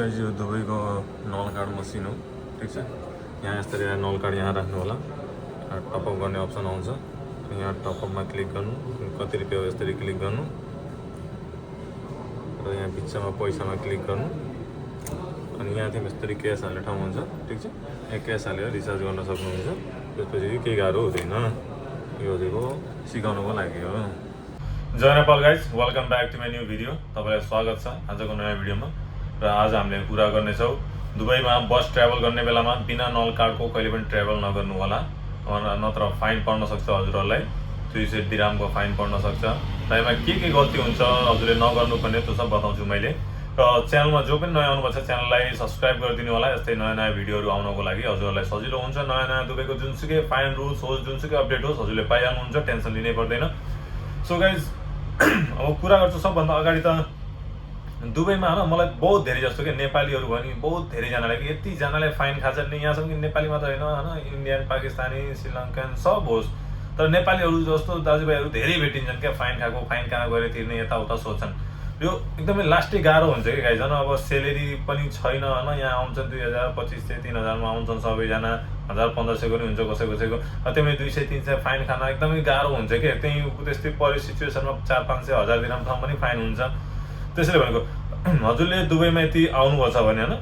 यो दुबईको नल card machine हो, ठिक छ। यहाँ यसरी नल कार्ड यहाँ राख्नु होला, टपअप गर्ने अप्सन आउँछ। यहाँ टपअपमा क्लिक गर्नु, कति रुपियाँ हो यसरी क्लिक गर्नु र यहाँ बिचमा पैसामा क्लिक गर्नु। अनि यहाँ चाहिँ यसरी क्यास हाल्ने ठाउँ हुन्छ, ठिक छ। यहाँ क्यास हालेर रिचार्ज गर्न सक्नुहुन्छ। त्यसपछि केही गाह्रो हुँदैन। यो चाहिँ सिकाउनुको लागि हो। जय Nepal guys, welcome back to my new video. तपाईँलाई स्वागत छ आजको नयाँ भिडियोमा। र आज हामीले कुरा गर्नेछौँ दुबईमा बस ट्राभल गर्ने बेलामा बिना नल कार्डको कहिले पनि ट्राभल नगर्नु होला, नत्र फाइन पर्न सक्छ। हजुरहरूलाई 200 दिरामको फाइन पर्न सक्छ। र यसमा के गल्ती हुन्छ हजुरले नगर्नुपर्ने त्यो सब बताउँछु मैले। र च्यानलमा जो पनि नयाँ आउनुभएको छ च्यानललाई सब्सक्राइब गरिदिनु होला। यस्तै नयाँ नयाँ भिडियोहरू आउनको लागि हजुरहरूलाई सजिलो हुन्छ। नयाँ नयाँ दुबईको जुनसुकै फाइन रुल्स होस्, जुनसुकै अपडेट होस्, हजुरले पाइहाल्नुहुन्छ, टेन्सन लिनै पर्दैन। सो गाइज अब कुरा गर्छु सबभन्दा अगाडि त दुबईमा होइन मलाई बहुत धेरै जस्तो के नेपालीहरू भयो नि, बहुत धेरैजनाले कि यतिजनाले फाइन खान्छ नि। यहाँसम्म कि नेपाली मात्र होइन, इन्डियन, पाकिस्तानी, श्रीलङ्कन सब होस्, तर नेपालीहरू जस्तो दाजुभाइहरू धेरै भेटिन्छन् क्या। फाइन खाएको, फाइन कहाँ गएर तिर्ने, यताउता सोध्छन्। यो एकदमै लास्टै गाह्रो हुन्छ कि गाइज। अब सेलेरी पनि छैन होइन, यहाँ आउँछन् 2000, 2500, 3000मा आउँछन् सबैजना। 1000-1500को नि हुन्छ कसै कसैको। त्यसमै 200-300 फाइन खान एकदमै गाह्रो हुन्छ कि। त्यहीँ त्यस्तै पऱ्यो सिचुएसनमा 400-500, 1000 दिनसम्म पनि फाइन हुन्छ। त्यसैले भनेको हजुरले दुबईमा यति आउनुभएको छ भने होइन,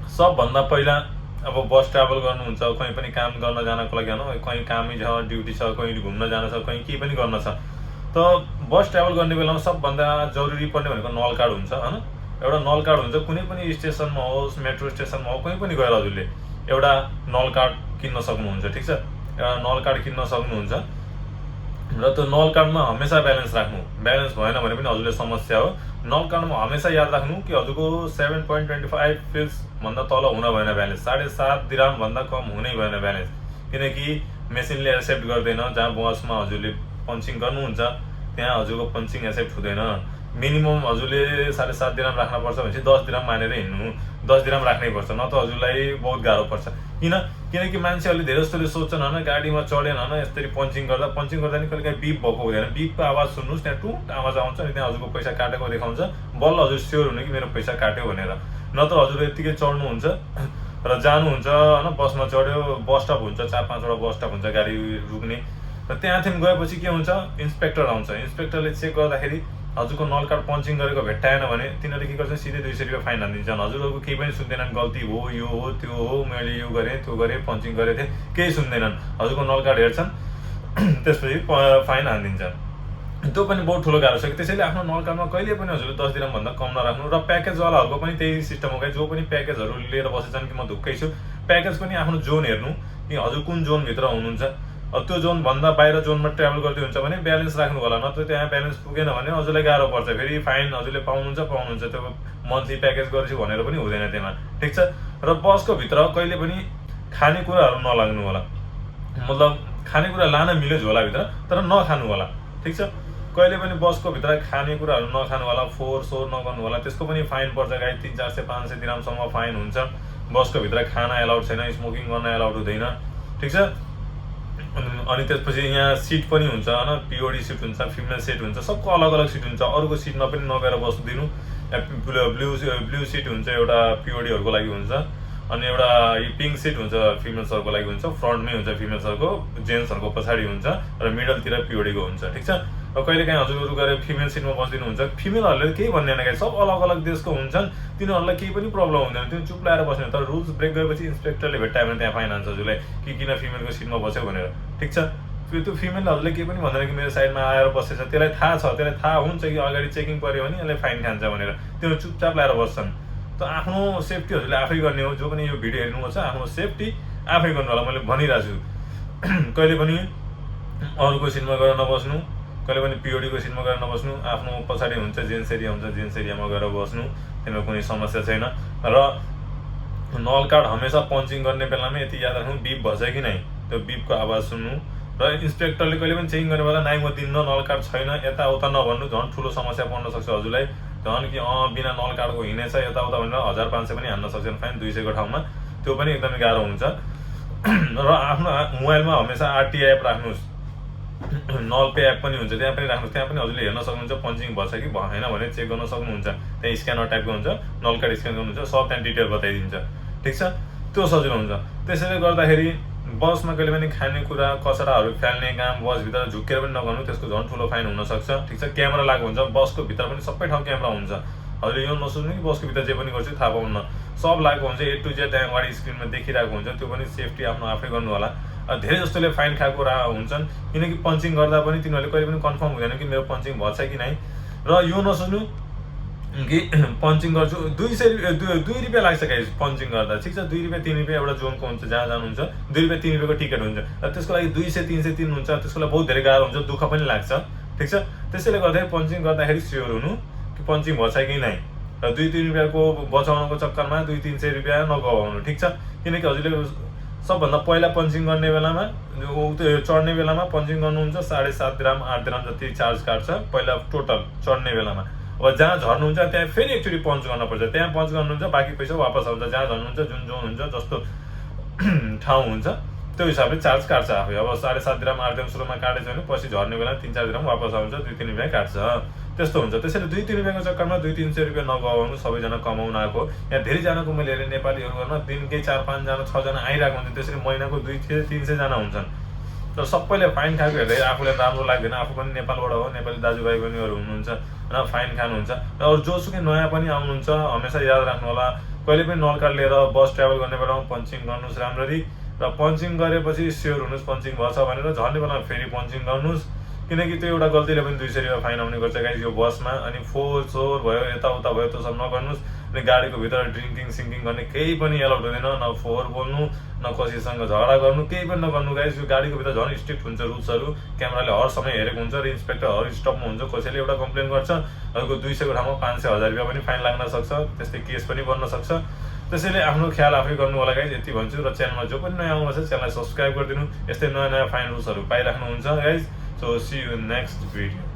सबभन्दा पहिला अब बस ट्राभल गर्नुहुन्छ, कहीँ पनि काम गर्न जानको लागि होइन, कहीँ कामै छ, ड्युटी छ, कहीँ घुम्न जान छ, कहीँ केही पनि गर्न छ, त बस ट्राभल गर्ने बेलामा सबभन्दा जरुरी पर्ने भनेको नल कार्ड हुन्छ होइन। एउटा नल कार्ड हुन्छ। कुनै पनि स्टेसनमा होस्, मेट्रो स्टेसनमा होस्, कहीँ पनि गएर हजुरले एउटा नल कार्ड किन्न सक्नुहुन्छ, ठिक छ। एउटा नल कार्ड किन्न सक्नुहुन्छ र त्यो नल कार्डमा हमेसा ब्यालेन्स राख्नु। ब्यालेन्स भएन भने पनि हजुरले समस्या हो। नल कार्डमा हमेसा याद राख्नु कि हजुरको 7.25 फिल्स भन्दा तल हुन भएन ब्यालेन्स, 7.5 दिराम भन्दा कम हुनै भएन ब्यालेन्स। किनकि मेसिनले एक्सेप्ट गर्दैन। जहाँ बसमा हजुरले पन्चिङ गर्नुहुन्छ त्यहाँ हजुरको पन्चिङ एक्सेप्ट हुँदैन। मिनिमम हजुरले 7.5 दिराम राख्नुपर्छ भनेपछि 10 दिराम मानेर हिँड्नु, 10 दिराम राख्नै पर्छ, न त हजुरलाई बहुत गाह्रो पर्छ। किनकि मान्छेहरूले धेरै जस्तोले सोध्छन् होइन, गाडीमा चढेन होइन, यसरी पन्चिङ गर्दा नि कहिले काहीँ बिप भएको हुँदैन। बिपको आवाज सुन्नुहोस्, त्यहाँ टुट आवाज आउँछ अनि त्यहाँ हजुरको पैसा काटेको देखाउँछ। बल्ल हजुर स्योर हुने कि मेरो पैसा काट्यो भनेर। नत्र हजुर यत्तिकै चढ्नुहुन्छ र जानुहुन्छ होइन, बसमा चढ्यो, बस स्टप हुन्छ, 4-5वटा बस स्टप हुन्छ गाडी रुक्ने। र त्यहाँदेखि गएपछि के हुन्छ, इन्सपेक्टर आउँछ। इन्सपेक्टरले चेक गर्दाखेरि हजुरको नल कार्ड पन्चिङ गरेको भेट्टाएन भने तिनीहरूले के गर्छन्, सिधै 200 रुपियाँ फाइन हालिदिन्छन्। हजुरहरूको केही पनि सुन्दैनन्, गल्ती हो, यो हो, त्यो हो, मैले यो गरेँ, त्यो गरेँ, पन्चिङ गरेको थिएँ, केही सुन्दैनन्। हजुरको नल कार्ड हेर्छन्, त्यसपछि फाइन हालिदिन्छन्। त्यो पनि बहुत ठुलो गाह्रो छ कि। त्यसैले आफ्नो नल कार्डमा कहिले पनि हजुरले 10 दिनभन्दा कम नराख्नु। र प्याकेजवालाहरूको पनि त्यही सिस्टम हो कि जो पनि प्याकेजहरू लिएर बसेछन् कि म ढुक्कै छु, प्याकेज पनि आफ्नो जोन हेर्नु कि हजुर कुन जोनभित्र हुनुहुन्छ। अब त्यो जोनभन्दा बाहिर जोनमा ट्राभल गर्दै हुन्छ भने ब्यालेन्स राख्नु होला, नत्र त्यहाँ ब्यालेन्स पुगेन भने हजुरलाई गाह्रो पर्छ। फेरि फाइन हजुरले पाउनुहुन्छ। त्यो मन्थली प्याकेज गरेछु भनेर पनि हुँदैन त्यसमा, ठिक छ। र बसको भित्र कहिले पनि खानेकुराहरू नलाग्नु होला। मतलब खानेकुरा लान मिल्यो झोलाभित्र, तर नखानु होला, ठिक छ। कहिले पनि बसको भित्र खानेकुराहरू नखानु होला, फोहोर सोहोर नगर्नु होला। त्यसको पनि फाइन पर्छ गाई, 300-400-500 दिरामसम्म फाइन हुन्छ। बसको भित्र खाना एलाउड छैन, स्मोकिङ गर्न एलाउड हुँदैन, ठिक छ। अनि त्यसपछि यहाँ सिट पनि हुन्छ होइन, पिओडी सिट हुन्छ, फिमेल सिट हुन्छ, सबको अलग अलग सिट हुन्छ। अरूको सिटमा पनि नगएर बस्दिनु। ब्लू सिट हुन्छ, एउटा पिओडीहरूको लागि हुन्छ। अनि एउटा पिङ्क सिट हुन्छ, फिमेल्सहरूको लागि हुन्छ। फ्रन्टमै हुन्छ फिमेल्सहरूको, जेन्ट्सहरूको पछाडि हुन्छ, र मिडलतिर पिओडीको हुन्छ, ठिक छ। र कहिले काहीँ हजुरहरू गएर फिमेल सिटमा बस्दिनुहुन्छ। फिमेलहरूले केही भन्दैन क्या, सब अलग अलग देशको हुन्छन्, तिनीहरूलाई केही पनि प्रब्लम हुँदैन, तिनीहरू चुप लाएर बस्ने। तर रुल्स ब्रेक गरेपछि इन्सपेक्टरले भेट्टायो भने त्यहाँ फाइन हान्छ हजुरलाई कि किन फिमेलको सिटमा बस्यो भनेर, ठिक छ। त्यो फिमेलहरूले केही पनि भन्दैन कि मेरो साइडमा आएर बसेछ, त्यसलाई थाहा छ, त्यसलाई थाहा हुन्छ कि अगाडि चेकिङ पऱ्यो भने यसले फाइन खान्छ भनेर, तिनीहरू चुपचाप लाएर बस्छन्। त आफ्नो सेफ्टी हजुरले आफै गर्ने हो। जो पनि यो भिडियो हेर्नुभएको छ आफ्नो सेफ्टी आफै गर्नु होला। मैले भनिरहेको छु, कहिले पनि अरूको सिटमा गएर नबस्नु, कहिले पनि पिओडीको सिटमा गएर नबस्नु। आफ्नो पछाडि हुन्छ जेन्ट्स एरिया हुन्छ, जेन्ट्स एरियामा गएर बस्नु, त्यसमा कुनै समस्या छैन। र नल कार्ड हमेसा पन्चिङ गर्ने बेलामा यति याद राख्नु, बिप भन्छ कि नै, त्यो बिपको आवाज सुन्नु। र इन्सपेक्टरले कहिले पनि चेकिङ गर्ने बेला नाइ म दिन्न, नल कार्ड छैन, यताउता नभन्नु, झन् ठुलो समस्या पर्न सक्छ हजुरलाई। झन् कि बिना नल कार्डको हिँडेछ यताउता भनेर 1000-500 पनि हान्न सक्छन् फाइन 200को ठाउँमा। त्यो पनि एकदमै गाह्रो हुन्छ। र आफ्नो मोबाइलमा हमेसा आरटी एप राख्नुहोस्। नल पे एप पनि हुन्छ, त्यहाँ पनि राख्नुहोस्। त्यहाँ पनि हजुरले हेर्न सक्नुहुन्छ पन्चिङ भएछ कि भएन भने चेक गर्न सक्नुहुन्छ। त्यहाँ स्क्यानर टाइपको हुन्छ, नल कार्ड स्क्यान गर्नुहुन्छ, सब त्यहाँ डिटेल बताइदिन्छ, ठिक छ। त्यो सजिलो हुन्छ। त्यसैले गर्दाखेरि बसमा कहिले पनि खानेकुरा कचराहरू फ्याल्ने काम, बसभित्र झुक्केर पनि नगर्नु, त्यसको झन् ठुलो फाइन हुनसक्छ, ठिक छ। क्यामेरा लागेको हुन्छ बसको भित्र पनि, सबै ठाउँ क्यामेरा हुन्छ। हजुरले यो नसोच्नु कि बसको भित्र जे पनि गर्छु थाहा पाउन्न, सब लागेको हुन्छ, A to Z त्यहाँ अगाडि स्क्रिनमा देखिरहेको हुन्छ। त्यो पनि सेफ्टी आफ्नो आफै गर्नु होला। धेरै जस्तोले फाइन खाएको हुन्छन्, किनकि पन्चिङ गर्दा पनि तिनीहरूले कहिले पनि कन्फर्म हुँदैन कि मेरो पन्चिङ भएको छ कि नै। र यो नसोच्नु कि पन्चिङ गर्छु 2 रुपियाँ लाग्छ गाइस पन्चिङ गर्दा, ठिक छ। 2 रुपियाँ 3 रुपियाँ एउटा जोनको हुन्छ, जहाँ जानुहुन्छ 2 रुपियाँ 3 रुपियाँको टिकट हुन्छ। र त्यसको लागि 200 303 हुन्छ, त्यसको लागि बहुत धेरै गाह्रो हुन्छ, दुःख पनि लाग्छ, ठिक छ। त्यसैले गर्दाखेरि पन्चिङ गर्दाखेरि स्योर हुनु कि पन्चिङ भएको छ कि नै। र 2-3 रुपियाँको बचाउनको चक्करमा 200-300 रुपियाँ नगवाउनु, ठिक छ। किनकि हजुरले सबभन्दा पहिला पन्चिङ गर्ने बेलामा चढ्ने बेलामा पन्चिङ गर्नुहुन्छ 7.5 दिराम 8 दिराम जति चार्ज काट्छ पहिला टोटल चढ्ने बेलामा। अब जहाँ झर्नुहुन्छ त्यहाँ फेरि एकचोटि पन्च गर्नुपर्छ, त्यहाँ पन्च गर्नुहुन्छ, बाँकी पैसा वापस आउँछ। जहाँ झर्नुहुन्छ जुन जोन हुन्छ, जस्तो ठाउँ हुन्छ त्यो हिसाबले चार्ज काट्छ आफै। अब 7.5 दिराम 8 दिराम सुरुमा काटेछ भने पछि झर्ने बेला 3-4 दिराम वापस आउँछ, 2-3 रुपियाँ काट्छ, त्यस्तो हुन्छ। त्यसैले 2-3 रुपियाँको चक्करमा 200-300 रुपियाँ नगवाउनु। सबैजना कमाउन आएको, यहाँ धेरैजनाको मैले हेरेँ नेपालीहरूमा दिनकै 4-5 जना 6 जना आइरहेको हुन्छ, त्यसरी महिनाको 200-300 जना हुन्छन्। तर सबैले फाइन खाएको हेर्दै आफूलाई राम्रो लाग्दैन। आफू पनि नेपालबाट हो, नेपाली दाजुभाइ बहिनीहरू हुनुहुन्छ र फाइन खानुहुन्छ। र अरू जोसुकै नयाँ पनि आउनुहुन्छ, हमेसा याद राख्नु होला, कहिले पनि नल कार्ड लिएर बस ट्राभल गर्ने बेलामा पन्चिङ गर्नुहोस् राम्ररी। र पन्चिङ गरेपछि स्योर हुनुहोस् पन्चिङ भएछ भनेर, झर्ने बेलामा फेरि पन्चिङ गर्नुहोस्, किनकि त्यो एउटा गल्तीले पनि 200 रुपियाँ फाइन आउने गर्छ गाइस यो बसमा। अनि फोहोर सोहोर भयो, यताउता भयो, त्यो सब नगर्नुहोस्। अनि गाडीको भित्र ड्रिङ्किङ सिङ्किङ गर्ने केही पनि एलाउड हुँदैन, न फोहोर बोल्नु, न कसैसँग झगडा गर्नु, केही पनि नगर्नु गाइस। यो गाडीको भित्र झन् स्ट्रिक्ट हुन्छ रुल्सहरू, क्यामेराले हर समय हेरेको हुन्छ, र इन्सपेक्टर हर स्टपमा हुन्छ। कसैले एउटा कम्प्लेन गर्छ, अरूको 200 को ठाउँमा 500-1000 रुपियाँ पनि फाइन लाग्न सक्छ, त्यस्तै केस पनि बन्न सक्छ। त्यसैले आफ्नो ख्याल आफै गर्नु होला गाइस, यति भन्छु। र च्यानलमा जो पनि नयाँ आउनु छ च्यानललाई सब्सक्राइब गरिदिनु, यस्तै नयाँ नयाँ फाइन रुल्सहरू पाइराख्नुहुन्छ guys. So see you in next video.